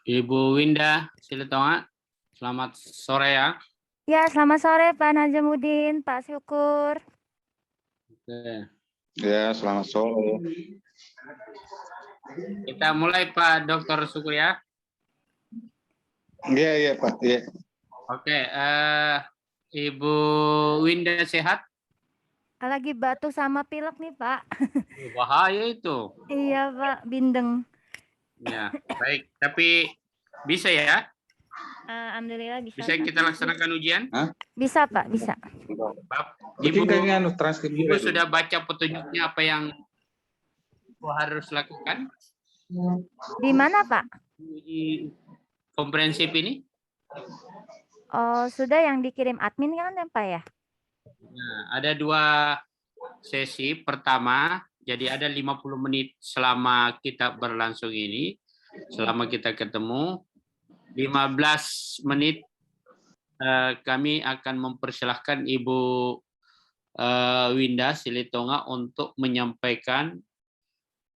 Ibu Winda Silitonga, selamat sore ya. Ya, selamat sore Pak Najamuddin, Pak Syukur. Oke. Ya, selamat sore. Kita mulai Pak Dr. Syukur ya. Iya Pak. Iya. Oke, Ibu Winda sehat? Lagi batuk sama pilek nih Pak. Bahaya itu. Iya Pak, bindeng. Ya, baik. Tapi bisa ya? Alhamdulillah bisa. Bisa kita laksanakan ujian? Hah? Bisa Pak, bisa. Ibu, transkrip Ibu sudah baca petunjuknya apa yang Ibu harus lakukan? Di mana Pak? Uji komprehensif ini? Oh, sudah yang dikirim admin kan ya Pak ya? Nah, ada 2 sesi. Pertama, jadi ada 50 menit selama kita berlangsung ini. Selama kita ketemu, 15 menit kami akan mempersilahkan Ibu Winda Silitonga untuk menyampaikan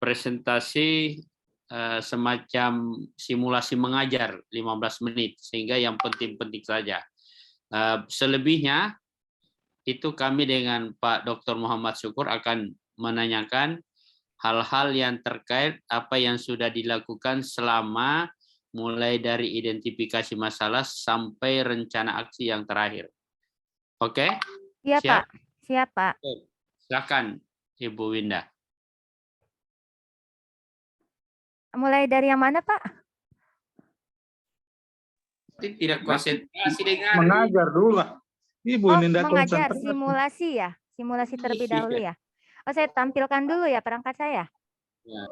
presentasi semacam simulasi mengajar 15 menit, sehingga yang penting-penting saja. Selebihnya, itu kami dengan Pak Dr. Muhammad Syukur akan menanyakan hal-hal yang terkait apa yang sudah dilakukan selama mulai dari identifikasi masalah sampai rencana aksi yang terakhir. Oke? Iya Siap? Pak, siap Pak. Silakan Ibu Winda. Mulai dari yang mana Pak? Tidak konsentrasi dengan Mengajar dulu lah. Ibu Oh, ini mengajar simulasi ya? Simulasi terlebih dahulu ya? Oh, saya tampilkan dulu ya perangkat saya. Ya.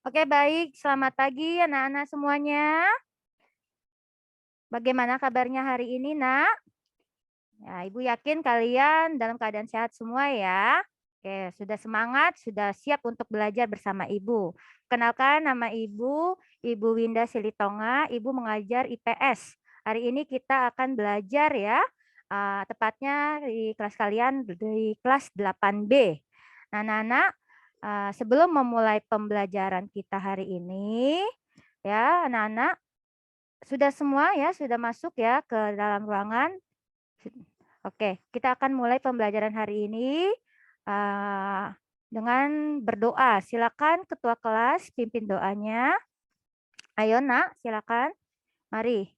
Oke, baik. Selamat pagi anak-anak semuanya. Bagaimana kabarnya hari ini, Nak? Ya, Ibu yakin kalian dalam keadaan sehat semua ya. Oke, sudah semangat, sudah siap untuk belajar bersama Ibu. Kenalkan nama Ibu, Ibu Winda Silitonga, Ibu mengajar IPS. Hari ini kita akan belajar ya, tepatnya di kelas kalian di kelas 8B. Nah, anak-anak, sebelum memulai pembelajaran kita hari ini, ya anak-anak, sudah semua ya, sudah masuk ya ke dalam ruangan. Oke, kita akan mulai pembelajaran hari ini dengan berdoa. Silakan ketua kelas pimpin doanya. Ayo Nak, silakan. Mari.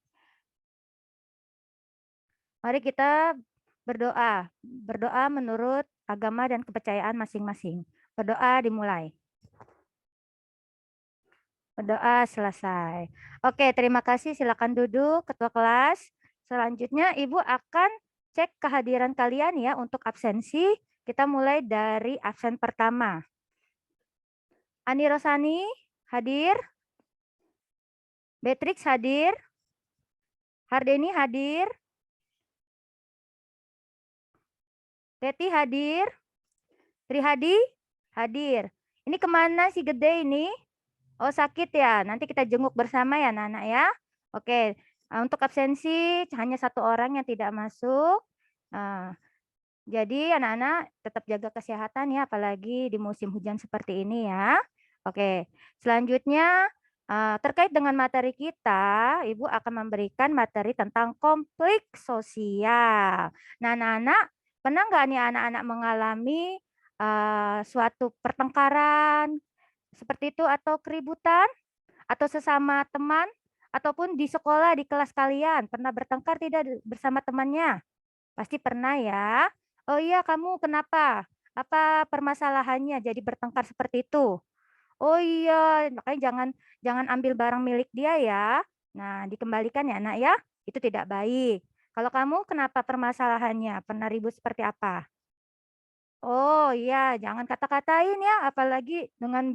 Mari kita berdoa. Berdoa menurut agama dan kepercayaan masing-masing. Berdoa dimulai. Berdoa selesai. Oke, terima kasih. Silakan duduk ketua kelas. Selanjutnya Ibu akan cek kehadiran kalian ya untuk absensi. Kita mulai dari absen pertama. Ani Rosani hadir. Beatrix hadir. Hardeni hadir. Teti hadir. Trihadi hadir. Ini kemana si gede ini? Oh sakit ya, nanti kita jenguk bersama ya anak-anak ya. Oke, untuk absensi hanya 1 orang yang tidak masuk. Jadi anak-anak tetap jaga kesehatan ya, apalagi di musim hujan seperti ini ya. Oke, selanjutnya terkait dengan materi kita, Ibu akan memberikan materi tentang konflik sosial. Nah anak-anak, pernah nggak nih anak-anak mengalami suatu pertengkaran seperti itu atau keributan atau sesama teman ataupun di sekolah di kelas kalian pernah bertengkar tidak bersama temannya? Pasti pernah ya. Oh iya, kamu kenapa? Apa permasalahannya jadi bertengkar seperti itu? Oh iya, makanya jangan ambil barang milik dia ya. Nah, dikembalikan ya, Nak ya. Itu tidak baik. Kalau kamu kenapa permasalahannya? Pernah ribut seperti apa? Oh iya, jangan kata-katain ya, apalagi dengan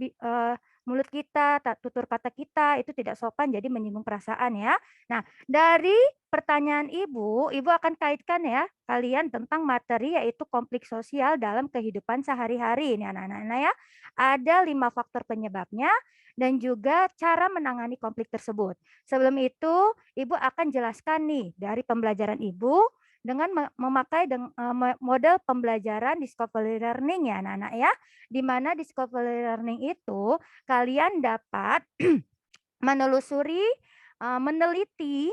mulut kita, tutur kata kita itu tidak sopan jadi menyinggung perasaan ya. Nah, dari pertanyaan Ibu, Ibu akan kaitkan ya kalian tentang materi yaitu konflik sosial dalam kehidupan sehari-hari ini anak-anak ya. Ada 5 faktor penyebabnya dan juga cara menangani konflik tersebut. Sebelum itu, Ibu akan jelaskan nih dari pembelajaran Ibu dengan memakai model pembelajaran discovery learning ya anak-anak ya. Di mana discovery learning itu kalian dapat menelusuri, meneliti,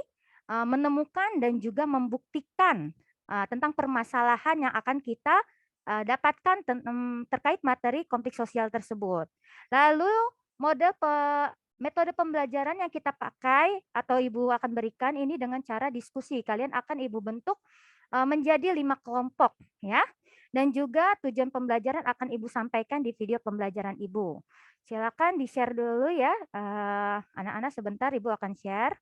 menemukan dan juga membuktikan tentang permasalahan yang akan kita dapatkan terkait materi konflik sosial tersebut. Lalu metode pembelajaran yang kita pakai atau Ibu akan berikan ini dengan cara diskusi. Kalian akan Ibu bentuk menjadi 5 kelompok ya. Dan juga tujuan pembelajaran akan Ibu sampaikan di video pembelajaran Ibu. Silakan di-share dulu ya, anak-anak sebentar Ibu akan share.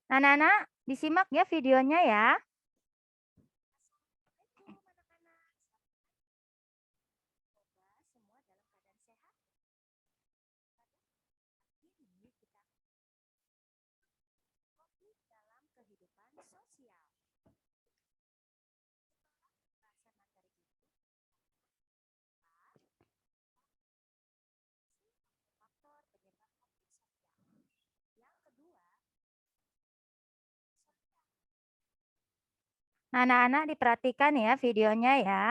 Anak-anak disimak ya videonya ya. Nah, anak-anak diperhatikan ya videonya ya.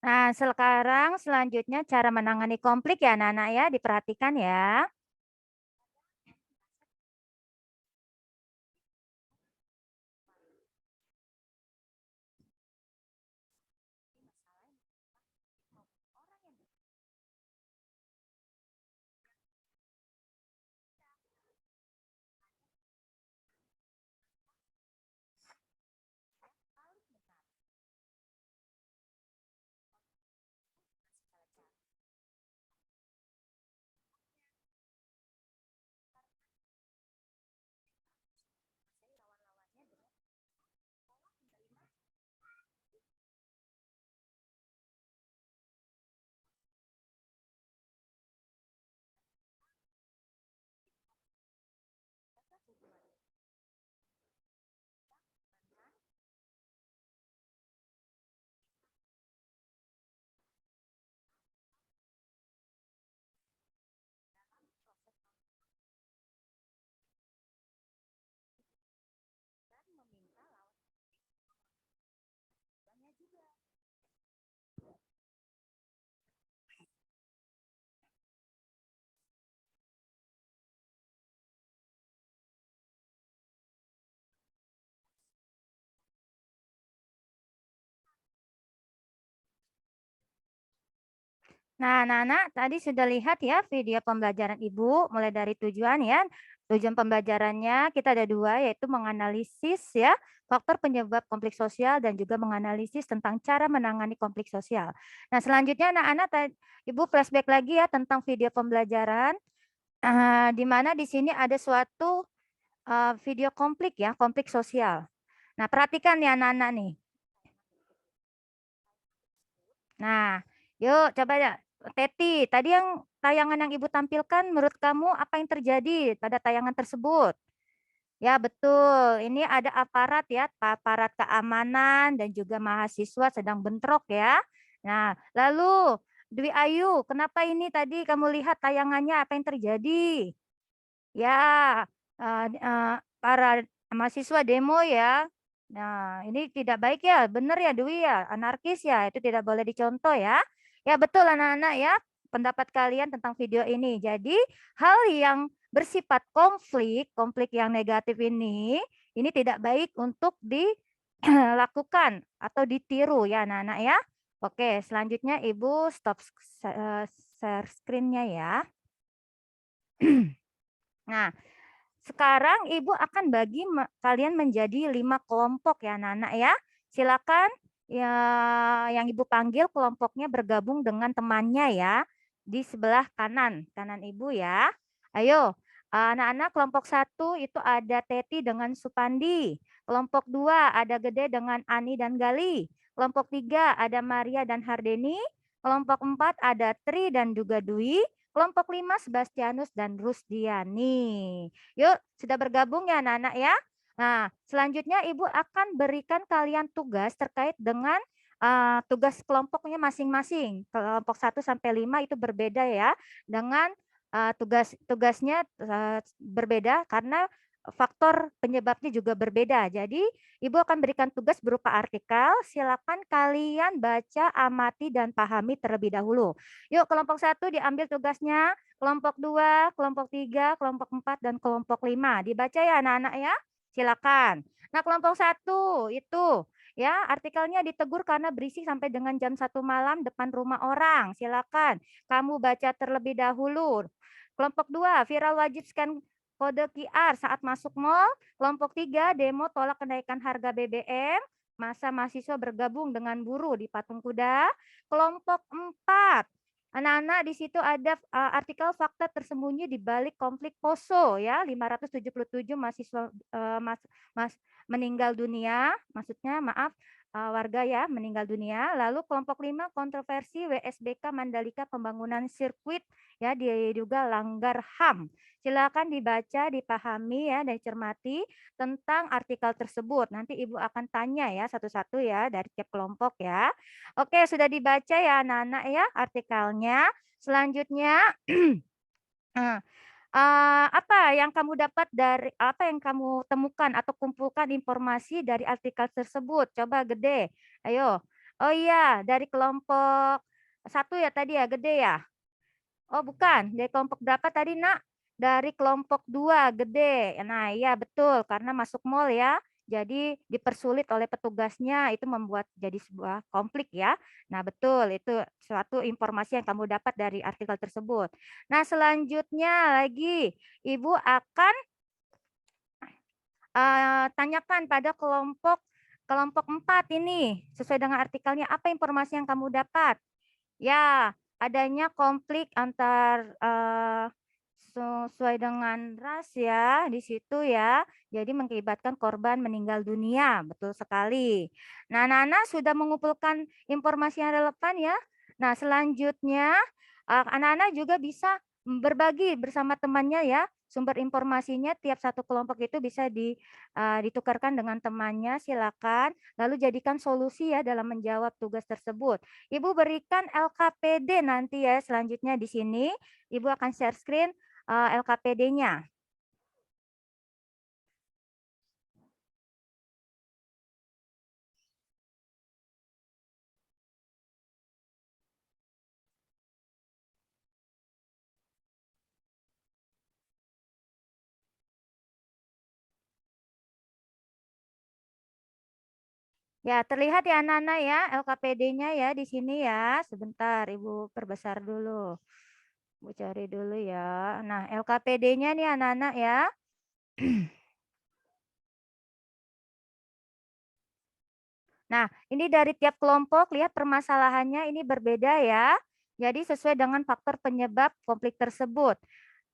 Nah, sekarang selanjutnya cara menangani konflik ya anak-anak ya, diperhatikan ya. Nah, anak-anak tadi sudah lihat ya video pembelajaran Ibu mulai dari tujuan ya. Tujuan pembelajarannya kita ada dua, yaitu menganalisis ya faktor penyebab konflik sosial dan juga menganalisis tentang cara menangani konflik sosial. Nah, selanjutnya anak-anak Ibu flashback lagi ya tentang video pembelajaran, di mana di sini ada suatu video konflik ya, konflik sosial. Nah, perhatikan ya anak-anak nih. Nah, yuk coba ya. Teti, tadi yang tayangan yang Ibu tampilkan menurut kamu apa yang terjadi pada tayangan tersebut? Ya, betul. Ini ada aparat ya, aparat keamanan dan juga mahasiswa sedang bentrok ya. Nah, lalu Dwi Ayu, kenapa ini tadi kamu lihat tayangannya apa yang terjadi? Ya, para mahasiswa demo ya. Nah, ini tidak baik ya, benar ya Dwi ya, anarkis ya, itu tidak boleh dicontoh ya. Ya betul anak-anak ya, pendapat kalian tentang video ini. Jadi hal yang bersifat konflik, konflik yang negatif ini tidak baik untuk dilakukan atau ditiru ya anak-anak ya. Oke, selanjutnya Ibu stop share screen-nya ya. Nah, sekarang Ibu akan bagi kalian menjadi 5 kelompok ya anak-anak ya. Silakan ya yang Ibu panggil kelompoknya bergabung dengan temannya ya di sebelah kanan Ibu ya. Ayo, anak-anak kelompok 1 itu ada Teti dengan Supandi. Kelompok 2 ada Gede dengan Ani dan Gali. Kelompok 3 ada Maria dan Hardeni. Kelompok 4 ada Tri dan juga Dwi. Kelompok 5 Sebastianus dan Rusdiani. Yuk, sudah bergabung ya anak-anak ya. Nah, selanjutnya Ibu akan berikan kalian tugas terkait dengan tugas kelompoknya masing-masing. Kelompok 1 sampai 5 itu berbeda ya. Dengan tugasnya berbeda karena faktor penyebabnya juga berbeda. Jadi, Ibu akan berikan tugas berupa artikel. Silakan kalian baca, amati, dan pahami terlebih dahulu. Yuk, kelompok 1 diambil tugasnya, kelompok 2, kelompok 3, kelompok 4, dan kelompok 5. Dibaca ya anak-anak ya, silakan. Nah, kelompok 1 itu ya artikelnya ditegur karena berisik sampai dengan jam 1 malam depan rumah orang. Silakan kamu baca terlebih dahulu. Kelompok 2, viral wajib scan kode QR saat masuk mall. Kelompok 3, demo tolak kenaikan harga BBM. Masa mahasiswa bergabung dengan buruh di Patung Kuda. Kelompok 4, anak-anak di situ ada artikel fakta tersembunyi di balik konflik Poso ya, 577 mahasiswa meninggal dunia, maksudnya maaf warga ya meninggal dunia. Lalu kelompok 5 kontroversi WSBK Mandalika pembangunan sirkuit ya diduga langgar HAM. Silakan dibaca, dipahami ya dan dicermati tentang artikel tersebut. Nanti Ibu akan tanya ya satu-satu ya dari tiap kelompok ya. Oke, sudah dibaca ya anak-anak ya artikelnya. Selanjutnya apa yang kamu dapat dari apa yang kamu temukan atau kumpulkan informasi dari artikel tersebut? Coba Gede. Ayo. Oh iya, dari kelompok 1 ya tadi ya, Gede ya? Oh bukan, dari kelompok berapa tadi Nak? Dari kelompok 2, Gede. Nah iya betul, karena masuk mall ya. Jadi dipersulit oleh petugasnya, itu membuat jadi sebuah konflik ya. Nah betul, itu suatu informasi yang kamu dapat dari artikel tersebut. Nah selanjutnya lagi, Ibu akan tanyakan pada kelompok 4 ini, sesuai dengan artikelnya, apa informasi yang kamu dapat? Ya, adanya konflik antar sesuai dengan ras ya di situ ya. Jadi mengakibatkan korban meninggal dunia, betul sekali. Nah, Nana sudah mengumpulkan informasi yang relevan ya. Nah, selanjutnya anak-anak juga bisa berbagi bersama temannya ya. Sumber informasinya tiap satu kelompok itu bisa ditukarkan dengan temannya, silakan. Lalu jadikan solusi ya dalam menjawab tugas tersebut. Ibu berikan LKPD nanti ya selanjutnya di sini. Ibu akan share screen LKPD-nya. Ya, terlihat ya anak-anak ya LKPD-nya ya di sini ya. Sebentar, Ibu perbesar dulu. Ibu cari dulu ya. Nah, LKPD-nya nih anak-anak ya. Nah, ini dari tiap kelompok, lihat permasalahannya ini berbeda ya. Jadi sesuai dengan faktor penyebab konflik tersebut.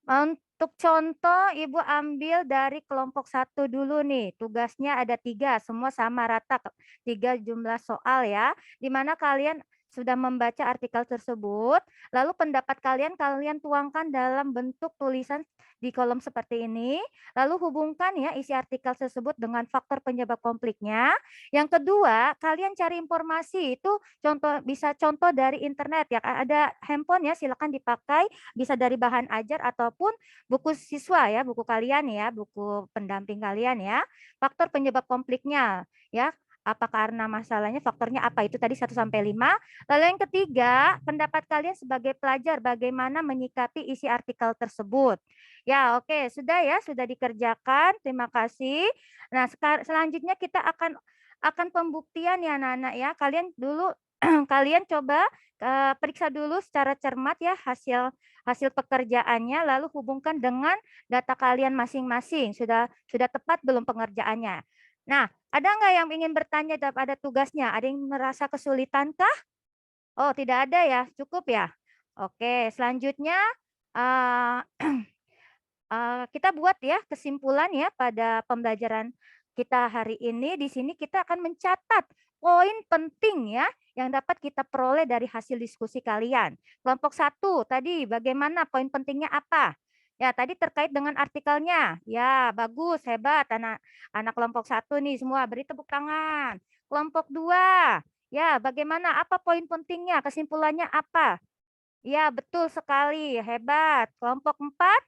Untuk contoh, Ibu ambil dari kelompok 1 dulu nih. Tugasnya ada 3, semua sama rata, 3 jumlah soal ya. Di mana kalian sudah membaca artikel tersebut, lalu pendapat kalian tuangkan dalam bentuk tulisan di kolom seperti ini, lalu hubungkan ya isi artikel tersebut dengan faktor penyebab konfliknya. Yang kedua, kalian cari informasi, itu bisa contoh dari internet ya, ada handphone ya, silakan dipakai, bisa dari bahan ajar ataupun buku siswa ya, buku kalian ya, buku pendamping kalian ya. Faktor penyebab konfliknya ya, apa karena masalahnya, faktornya apa, itu tadi 1 sampai 5. Lalu yang ketiga, pendapat kalian sebagai pelajar bagaimana menyikapi isi artikel tersebut. Ya, oke, sudah ya, sudah dikerjakan. Terima kasih. Nah, selanjutnya kita akan pembuktian ya anak-anak ya. Kalian dulu kalian coba periksa dulu secara cermat ya hasil pekerjaannya, lalu hubungkan dengan data kalian masing-masing. Sudah tepat belum pengerjaannya? Nah, ada nggak yang ingin bertanya pada tugasnya? Ada yang merasa kesulitankah? Oh, tidak ada ya, cukup ya. Oke, selanjutnya kita buat ya kesimpulan ya pada pembelajaran kita hari ini. Di sini kita akan mencatat poin penting ya yang dapat kita peroleh dari hasil diskusi kalian. Kelompok 1 tadi bagaimana, poin pentingnya apa? Ya, tadi terkait dengan artikelnya. Ya, bagus, hebat anak kelompok 1 nih semua, beri tepuk tangan. Kelompok 2, ya bagaimana, apa poin pentingnya, kesimpulannya apa? Ya, betul sekali, hebat. Kelompok 4,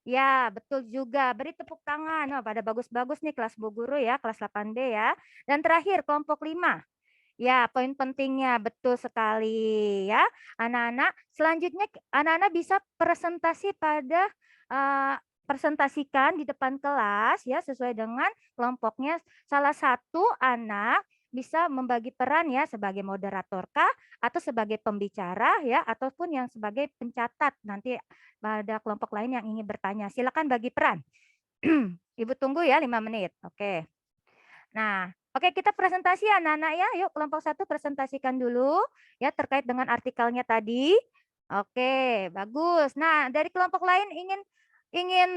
ya, betul juga. Beri tepuk tangan. Wah, pada bagus-bagus nih kelas Bu Guru ya, kelas 8B ya. Dan terakhir kelompok 5. Ya, poin pentingnya betul sekali ya. Anak-anak, selanjutnya anak-anak bisa presentasi pada presentasikan di depan kelas ya sesuai dengan kelompoknya. Salah satu anak bisa membagi peran ya sebagai moderator kah atau sebagai pembicara ya ataupun yang sebagai pencatat nanti pada kelompok lain yang ingin bertanya. Silakan bagi peran. Ibu tunggu ya 5 menit. Oke. Nah, oke kita presentasi anak-anak ya. Yuk kelompok 1 presentasikan dulu ya terkait dengan artikelnya tadi. Oke, bagus. Nah, dari kelompok lain ingin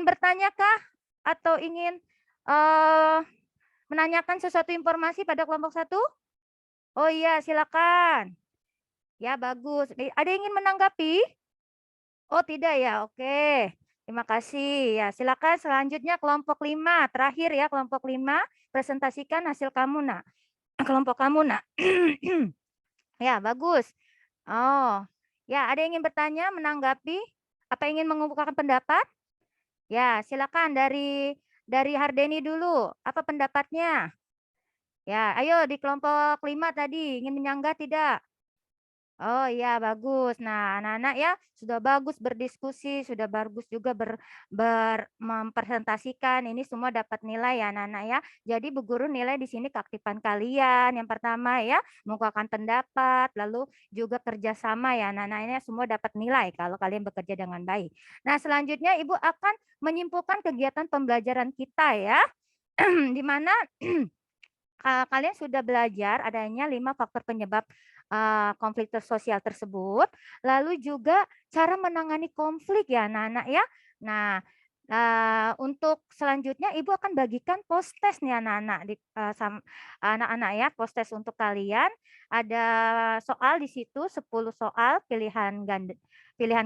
bertanya kah atau ingin menanyakan sesuatu informasi pada kelompok 1? Oh iya, silakan. Ya, bagus. Ada yang ingin menanggapi? Oh, tidak ya. Oke. Terima kasih. Ya, silakan selanjutnya kelompok 5. Terakhir ya, kelompok 5 presentasikan hasil kamu, Nak. Kelompok kamu, Nak. Ya, bagus. Oh. Ya, ada yang ingin bertanya, menanggapi? Apa ingin mengemukakan pendapat? Ya, silakan dari Hardeni dulu. Apa pendapatnya? Ya, ayo di kelompok 5 tadi ingin menyanggah tidak? Oh iya bagus. Nah anak-anak ya sudah bagus berdiskusi, sudah bagus juga mempresentasikan. Ini semua dapat nilai ya anak-anak ya. Jadi Bu Guru nilai di sini keaktifan kalian. Yang pertama ya mengungkapkan pendapat, lalu juga kerjasama ya anak-anak ini semua dapat nilai kalau kalian bekerja dengan baik. Nah selanjutnya Ibu akan menyimpulkan kegiatan pembelajaran kita ya. Di mana kalian sudah belajar adanya 5 faktor penyebab konflik sosial tersebut, lalu juga cara menangani konflik ya anak-anak ya. Nah, untuk selanjutnya Ibu akan bagikan post-test nih anak-anak anak-anak ya, post-test untuk kalian. Ada soal di situ 10 soal pilihan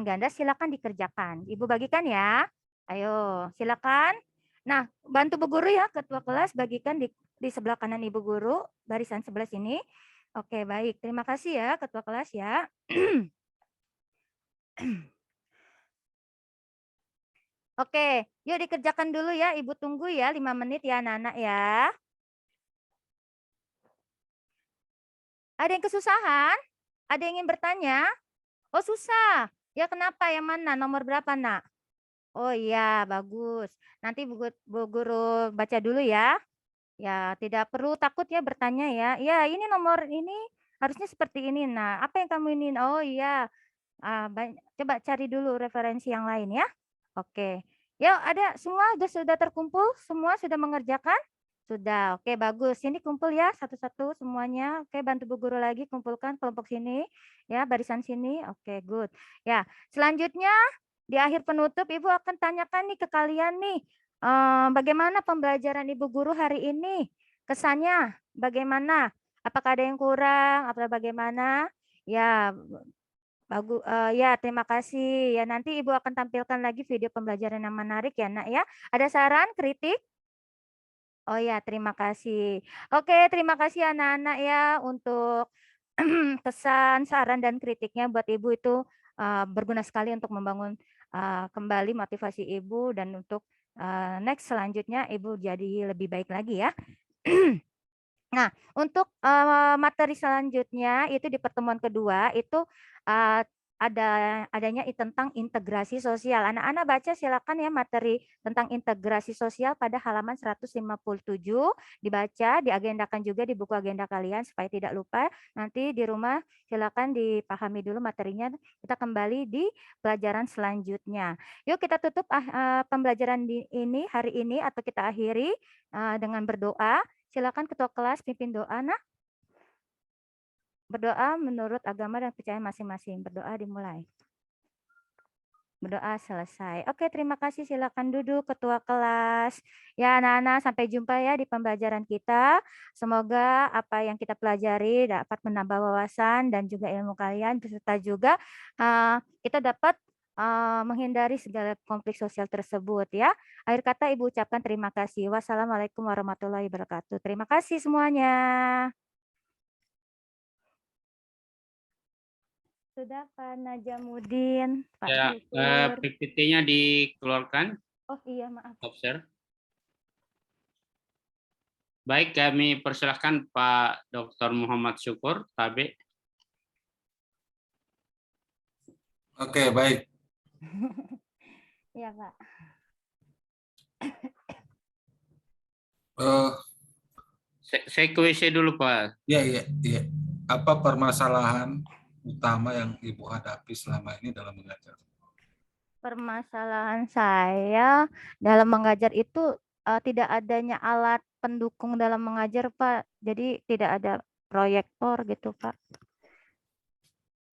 ganda silakan dikerjakan. Ibu bagikan ya. Ayo, silakan. Nah, bantu Bu Guru ya, ketua kelas bagikan di sebelah kanan Ibu Guru, barisan sebelah sini. Oke, baik. Terima kasih ya, ketua kelas ya. Oke, yuk dikerjakan dulu ya. Ibu tunggu ya 5 menit ya anak-anak ya. Ada yang kesusahan? Ada yang ingin bertanya? Oh, susah. Ya, kenapa? Yang mana? Nomor berapa, Nak? Oh iya, bagus. Nanti Bu Guru baca dulu ya. Ya, tidak perlu takut ya bertanya ya. Ya, ini nomor ini harusnya seperti ini. Nah, apa yang kamu ini? Oh iya, coba cari dulu referensi yang lain ya. Oke. Ya, ada semua sudah terkumpul? Semua sudah mengerjakan? Sudah. Oke, bagus. Ini kumpul ya satu-satu semuanya. Oke, bantu Bu Guru lagi kumpulkan kelompok sini ya, barisan sini. Oke, good. Ya, selanjutnya di akhir penutup Ibu akan tanyakan nih ke kalian nih, bagaimana pembelajaran Ibu Guru hari ini? Kesannya bagaimana? Apakah ada yang kurang atau bagaimana? Ya, bagus. Ya, terima kasih. Ya, nanti Ibu akan tampilkan lagi video pembelajaran yang menarik ya, Nak ya. Ada saran, kritik? Oh ya, terima kasih. Oke, terima kasih anak-anak ya untuk pesan, saran, dan kritiknya buat Ibu itu berguna sekali untuk membangun kembali motivasi Ibu dan untuk next selanjutnya Ibu jadi lebih baik lagi ya. Nah, untuk materi selanjutnya itu di pertemuan kedua itu adanya tentang integrasi sosial. Anak-anak baca silakan ya materi tentang integrasi sosial pada halaman 157 dibaca, diagendakan juga di buku agenda kalian supaya tidak lupa. Nanti di rumah silakan dipahami dulu materinya. Kita kembali di pelajaran selanjutnya. Yuk kita tutup pembelajaran ini hari ini atau kita akhiri dengan berdoa. Silakan ketua kelas pimpin doa, Nah. Berdoa menurut agama dan percaya masing-masing. Berdoa dimulai. Berdoa selesai. Oke, terima kasih. Silakan duduk ketua kelas. Ya, anak-anak sampai jumpa ya di pembelajaran kita. Semoga apa yang kita pelajari dapat menambah wawasan dan juga ilmu kalian beserta juga kita dapat menghindari segala konflik sosial tersebut ya. Akhir kata Ibu ucapkan terima kasih. Wassalamualaikum warahmatullahi wabarakatuh. Terima kasih semuanya. Sudah Pak Najamuddin, Pak Ya, Syukur. PPT-nya dikeluarkan. Oh iya, maaf. Observe. Baik, kami persilahkan Pak Dr. Muhammad Syukur, Tabe. Oke, baik. Iya, Pak. Saya ke WC dulu, Pak. Iya. Apa permasalahan utama yang Ibu hadapi selama ini dalam mengajar? Permasalahan saya dalam mengajar itu tidak adanya alat pendukung dalam mengajar, Pak. Jadi tidak ada proyektor gitu, Pak.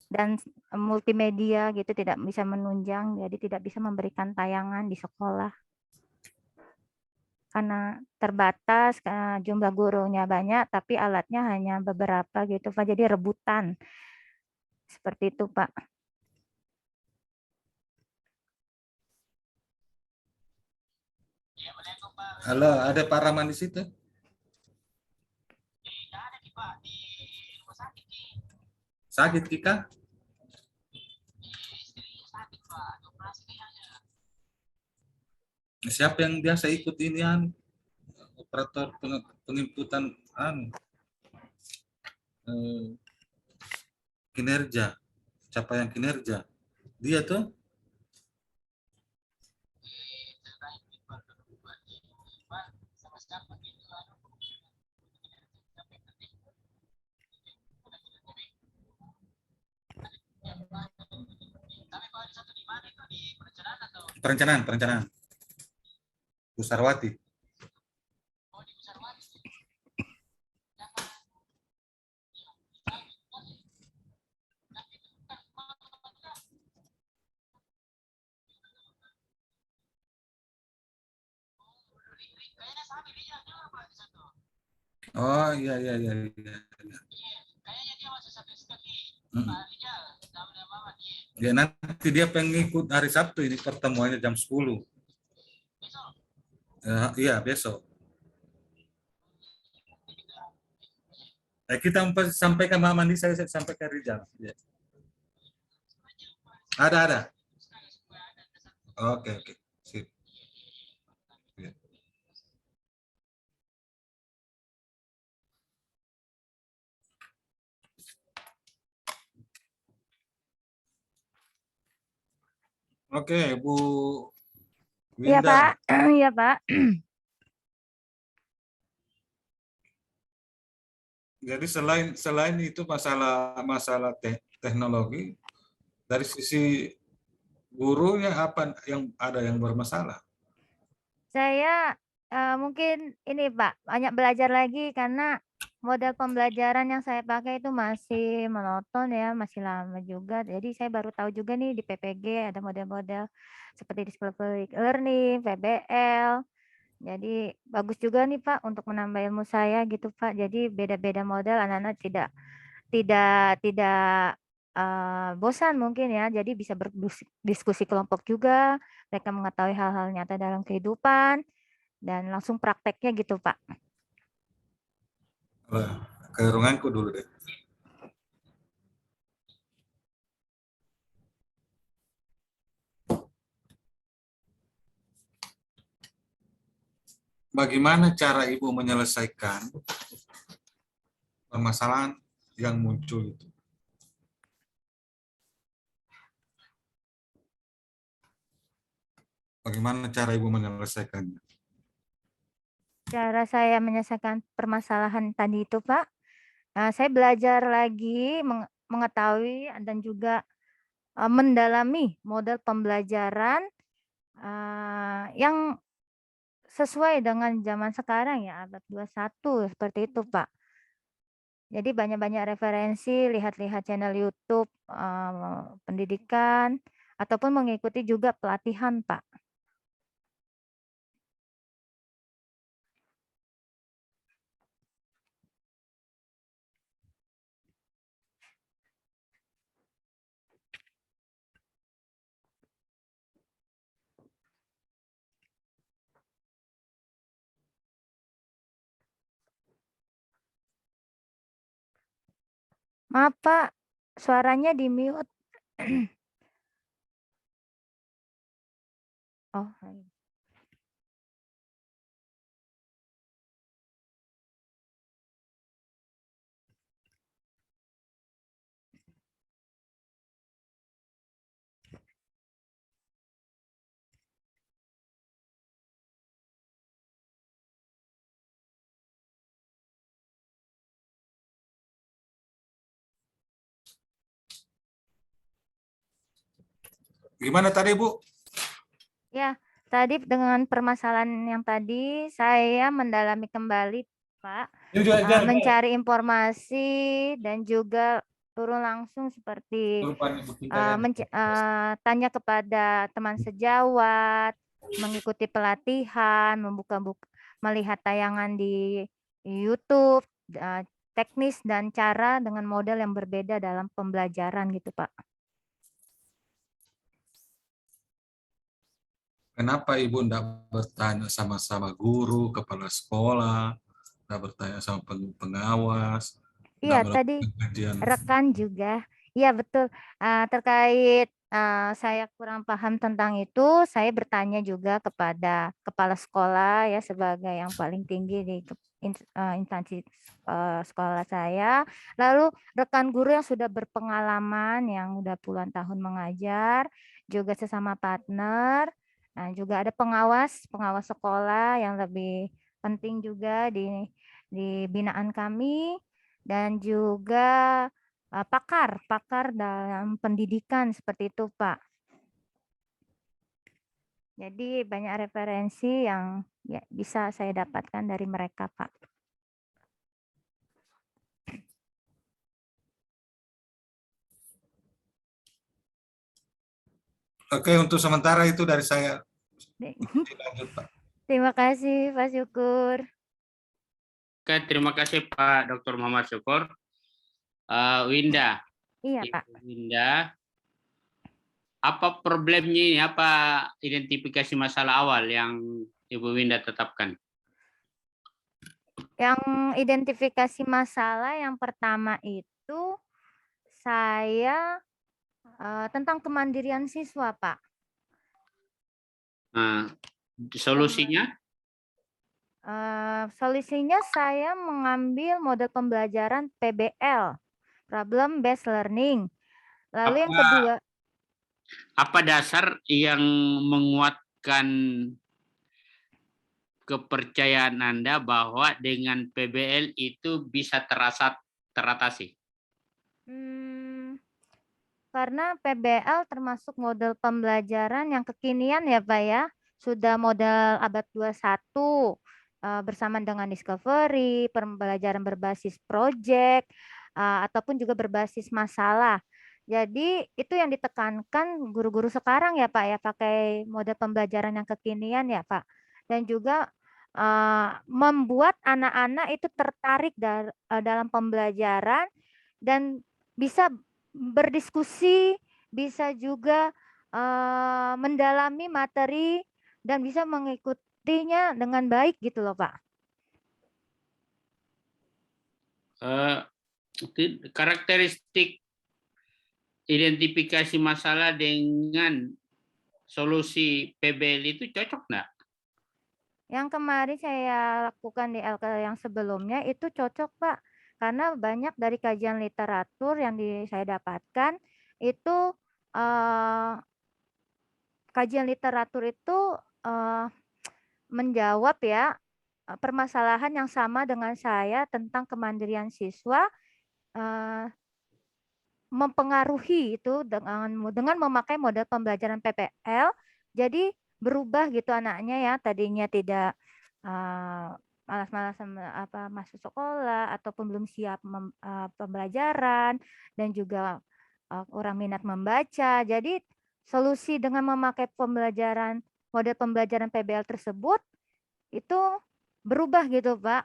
Dan multimedia gitu tidak bisa menunjang, jadi tidak bisa memberikan tayangan di sekolah. Karena terbatas, jumlah gurunya banyak, tapi alatnya hanya beberapa gitu, Pak. Jadi rebutan. Seperti itu, Pak. Halo, ada Pak Rahman di situ? Sakit Kika? Siapa yang biasa ikut inian? Operator penginputan kinerja, capaian kinerja. Dia tuh? Perencanaan. Bu Sarwati. Oh iya. Ya nanti dia pengikut hari Sabtu ini pertemuannya jam 10. Iya besok. Kita sampaikan Mbak Mandi, saya sampaikan Rijal. Ya. Ada. Oke. Sip. Ya. Oke, Bu Iya, Winda. Pak. Iya, Pak. Jadi selain itu masalah teknologi, dari sisi gurunya apa yang ada yang bermasalah? Saya mungkin ini Pak, banyak belajar lagi karena model pembelajaran yang saya pakai itu masih monoton ya, masih lama juga. Jadi saya baru tahu juga nih di PPG ada model-model seperti discovery learning, PBL. Jadi bagus juga nih Pak untuk menambah ilmu saya gitu Pak. Jadi beda-beda model anak-anak tidak bosan mungkin ya. Jadi bisa berdiskusi kelompok juga. Mereka mengetahui hal-hal nyata dalam kehidupan dan langsung prakteknya gitu Pak. Ke ruanganku dulu deh. Bagaimana cara Ibu menyelesaikan permasalahan yang muncul itu? Bagaimana cara Ibu menyelesaikannya? Cara saya menyelesaikan permasalahan tadi itu Pak, saya belajar lagi mengetahui dan juga mendalami model pembelajaran yang sesuai dengan zaman sekarang ya, abad 21 seperti itu Pak. Jadi banyak-banyak referensi, lihat-lihat channel YouTube pendidikan, ataupun mengikuti juga pelatihan Pak. Maaf Pak, suaranya di mute. Oh, iya. Gimana tadi, Bu? Ya, tadi dengan permasalahan yang tadi saya mendalami kembali, Pak, mencari informasi dan juga turun langsung seperti tanya kepada teman sejawat, mengikuti pelatihan, melihat tayangan di YouTube, teknis dan cara dengan model yang berbeda dalam pembelajaran gitu, Pak. Kenapa Ibu tidak bertanya sama guru, kepala sekolah, tidak bertanya sama pengawas? Iya, tadi rekan juga. Iya, betul. Terkait saya kurang paham tentang itu, saya bertanya juga kepada kepala sekolah ya sebagai yang paling tinggi di instansi sekolah saya. Lalu rekan guru yang sudah berpengalaman, yang udah puluhan tahun mengajar, juga sesama partner. Nah, juga ada pengawas sekolah yang lebih penting juga di binaan kami, dan juga pakar dalam pendidikan seperti itu, Pak. Jadi banyak referensi yang ya, bisa saya dapatkan dari mereka, Pak. Oke, untuk sementara itu dari saya. Lanjut, Pak. Terima kasih, Pak Syukur. Oke, terima kasih Pak Dr. Muhammad Syukur. Winda. Iya, Pak. Winda, apa problemnya ini? Apa identifikasi masalah awal yang Ibu Winda tetapkan? Yang identifikasi masalah yang pertama itu saya tentang kemandirian siswa, Pak. Solusinya? Solusinya saya mengambil model pembelajaran PBL, Problem Based Learning. Lalu yang kedua, apa dasar yang menguatkan kepercayaan Anda bahwa dengan PBL itu bisa teratasi? Karena PBL termasuk model pembelajaran yang kekinian ya Pak ya. Sudah model abad 21 bersama dengan discovery, pembelajaran berbasis project, ataupun juga berbasis masalah. Jadi itu yang ditekankan guru-guru sekarang ya Pak ya, pakai model pembelajaran yang kekinian ya Pak. Dan juga membuat anak-anak itu tertarik dalam pembelajaran dan bisa berdiskusi, bisa juga mendalami materi dan bisa mengikutinya dengan baik gitu loh Pak. Karakteristik identifikasi masalah dengan solusi PBL itu cocok nggak? Yang kemarin saya lakukan di LK yang sebelumnya itu cocok Pak. Karena banyak dari kajian literatur yang saya dapatkan itu kajian literatur itu menjawab ya permasalahan yang sama dengan saya tentang kemandirian siswa mempengaruhi itu dengan memakai model pembelajaran PPL. Jadi berubah gitu anaknya ya, tadinya tidak malas-malasan masuk sekolah ataupun belum siap pembelajaran dan juga kurang minat membaca. Jadi solusi dengan memakai model pembelajaran PBL tersebut itu berubah gitu Pak.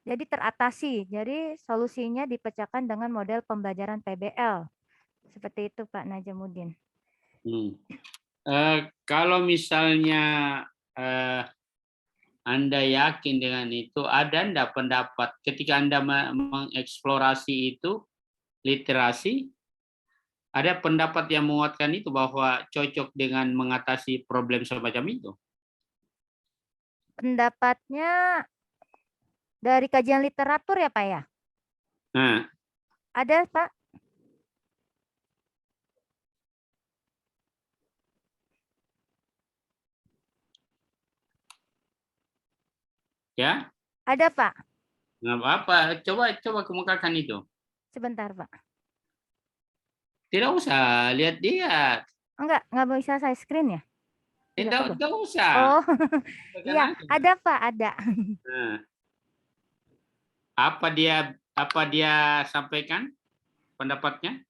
Jadi teratasi. Jadi solusinya dipecahkan dengan model pembelajaran PBL. Seperti itu Pak Najamuddin. Kalau misalnya Anda yakin dengan itu, ada enggak pendapat ketika Anda mengeksplorasi itu literasi, ada pendapat yang menguatkan itu bahwa cocok dengan mengatasi problem semacam itu? Pendapatnya dari kajian literatur ya Pak ya? Nah, ada Pak? ya? Ada Pak. Nggak apa-apa, coba kemukakan itu. Sebentar Pak. Tidak usah lihat-lihat. Enggak bisa saya screen ya? Tidak usah. Oh, Tekan iya, aja. ada Pak, ada. Nah, apa dia sampaikan pendapatnya?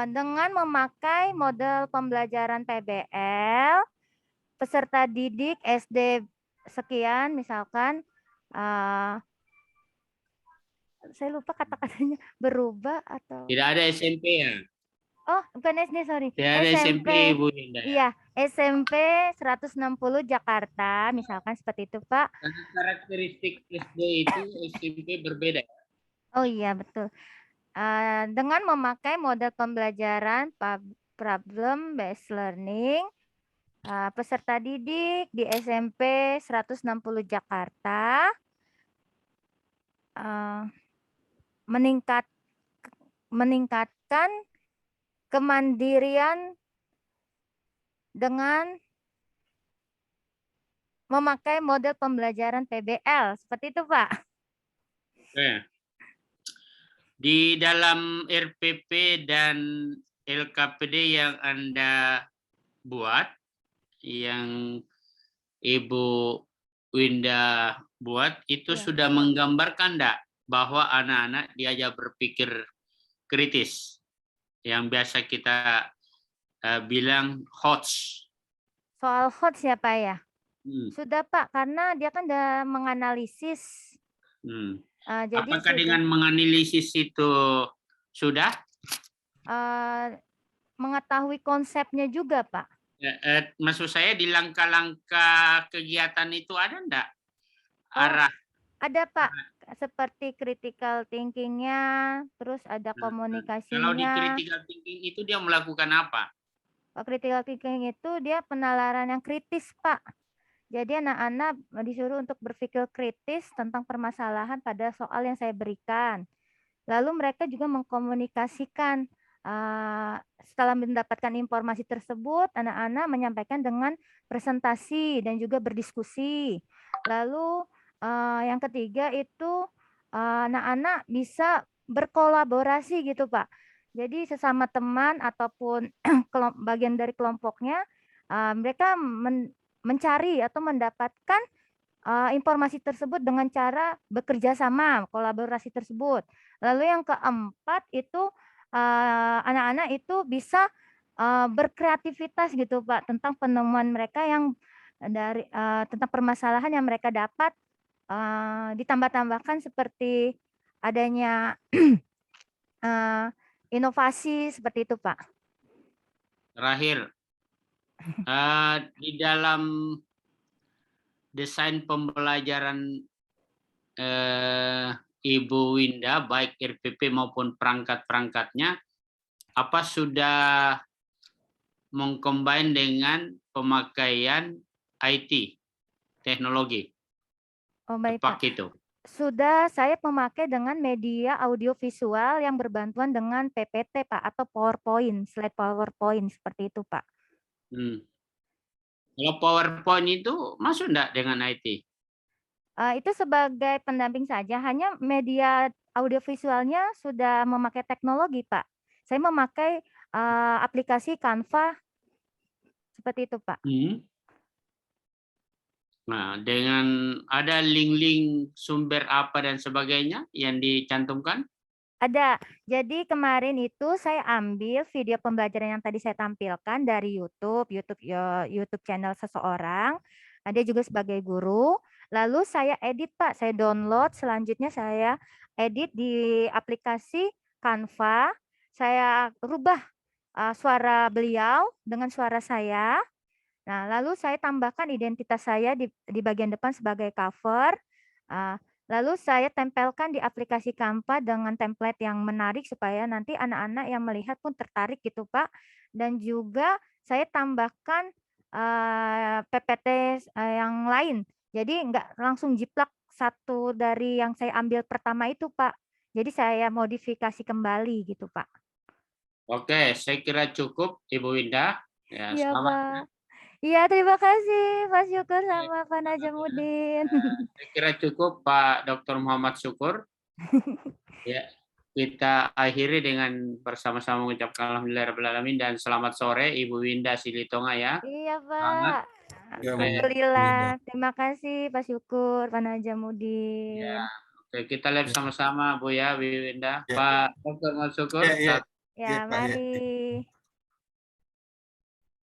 Dengan memakai model pembelajaran PBL, peserta didik SD sekian misalkan, saya lupa kata-katanya, berubah atau Tidak ada SMP ya? oh bukan SD sorry, Tidak ada SMP Bu Indah ya? iya SMP 160 Jakarta misalkan seperti itu Pak. Karena karakteristik SD itu SMP berbeda. Oh iya betul. Dengan memakai model pembelajaran problem based learning, peserta didik di SMP 160 Jakarta meningkatkan kemandirian dengan memakai model pembelajaran PBL. Seperti itu, Pak. Oke. Di dalam RPP dan LKPD yang Anda buat, yang Ibu Winda buat, itu sudah menggambarkan enggak bahwa anak-anak diajak berpikir kritis, yang biasa kita bilang HOTS. Soal HOTS ya Pak ya? Sudah Pak, karena dia kan udah menganalisis. Jadi apakah dengan menganalisis itu sudah? Mengetahui konsepnya juga Pak. Maksud saya di langkah-langkah kegiatan itu ada enggak arah? Ada Pak, seperti critical thinking-nya, terus ada komunikasinya. Kalau di critical thinking itu dia melakukan apa? Critical thinking itu dia penalaran yang kritis Pak. Jadi anak-anak disuruh untuk berpikir kritis tentang permasalahan pada soal yang saya berikan. Lalu mereka juga mengkomunikasikan. Setelah mendapatkan informasi tersebut, anak-anak menyampaikan dengan presentasi dan juga berdiskusi. Lalu yang ketiga itu anak-anak bisa berkolaborasi gitu Pak. Jadi sesama teman ataupun bagian dari kelompoknya mereka mencari atau mendapatkan informasi tersebut dengan cara bekerja sama, kolaborasi tersebut. Lalu yang keempat itu anak-anak itu bisa berkreativitas gitu Pak tentang penemuan mereka yang dari tentang permasalahan yang mereka dapat ditambah-tambahkan seperti adanya inovasi seperti itu Pak. Terakhir, di dalam desain pembelajaran Ibu Winda, baik RPP maupun perangkat-perangkatnya, apa sudah mengcombine dengan pemakaian IT, teknologi, Oh baik tepat Pak. itu? Sudah saya memakai dengan media audiovisual yang berbantuan dengan PPT Pak atau PowerPoint, slide PowerPoint seperti itu Pak. Kalau PowerPoint itu masuk enggak dengan IT? Itu sebagai pendamping saja, hanya media audiovisualnya sudah memakai teknologi Pak. Saya memakai aplikasi Canva seperti itu Pak. Nah, dengan ada link-link sumber apa dan sebagainya yang dicantumkan? Ada. Jadi kemarin itu saya ambil video pembelajaran yang tadi saya tampilkan dari YouTube channel seseorang. Dia juga sebagai guru. Lalu saya edit Pak, saya download. Selanjutnya saya edit di aplikasi Canva. Saya rubah suara beliau dengan suara saya. Nah, lalu saya tambahkan identitas saya di bagian depan sebagai cover. Lalu saya tempelkan di aplikasi Canva dengan template yang menarik supaya nanti anak-anak yang melihat pun tertarik gitu Pak. Dan juga saya tambahkan PPT yang lain. Jadi enggak langsung jiplak satu dari yang saya ambil pertama itu Pak. Jadi saya modifikasi kembali gitu Pak. Oke, saya kira cukup Ibu Winda. Ya, Iya selamat. Pak. Iya terima kasih Pak Syukur sama Pak Najamuddin. Saya kira cukup Pak Dr. Muhammad Syukur. Ya, kita akhiri dengan bersama-sama mengucapkan alhamdulillahirabbil dan selamat sore Ibu Winda Silitonga ya. Iya Selamat. Pak. Ya, Bu Alhamdulillah. Winda. Terima kasih Pak Syukur, Pak Ya, Najamuddin. oke, kita live Ya. sama-sama Bu ya, Bu Winda. Ya. Pak Dr. Muhammad Syukur. Ya, ya. Ya Ya, Pak, ya. mari.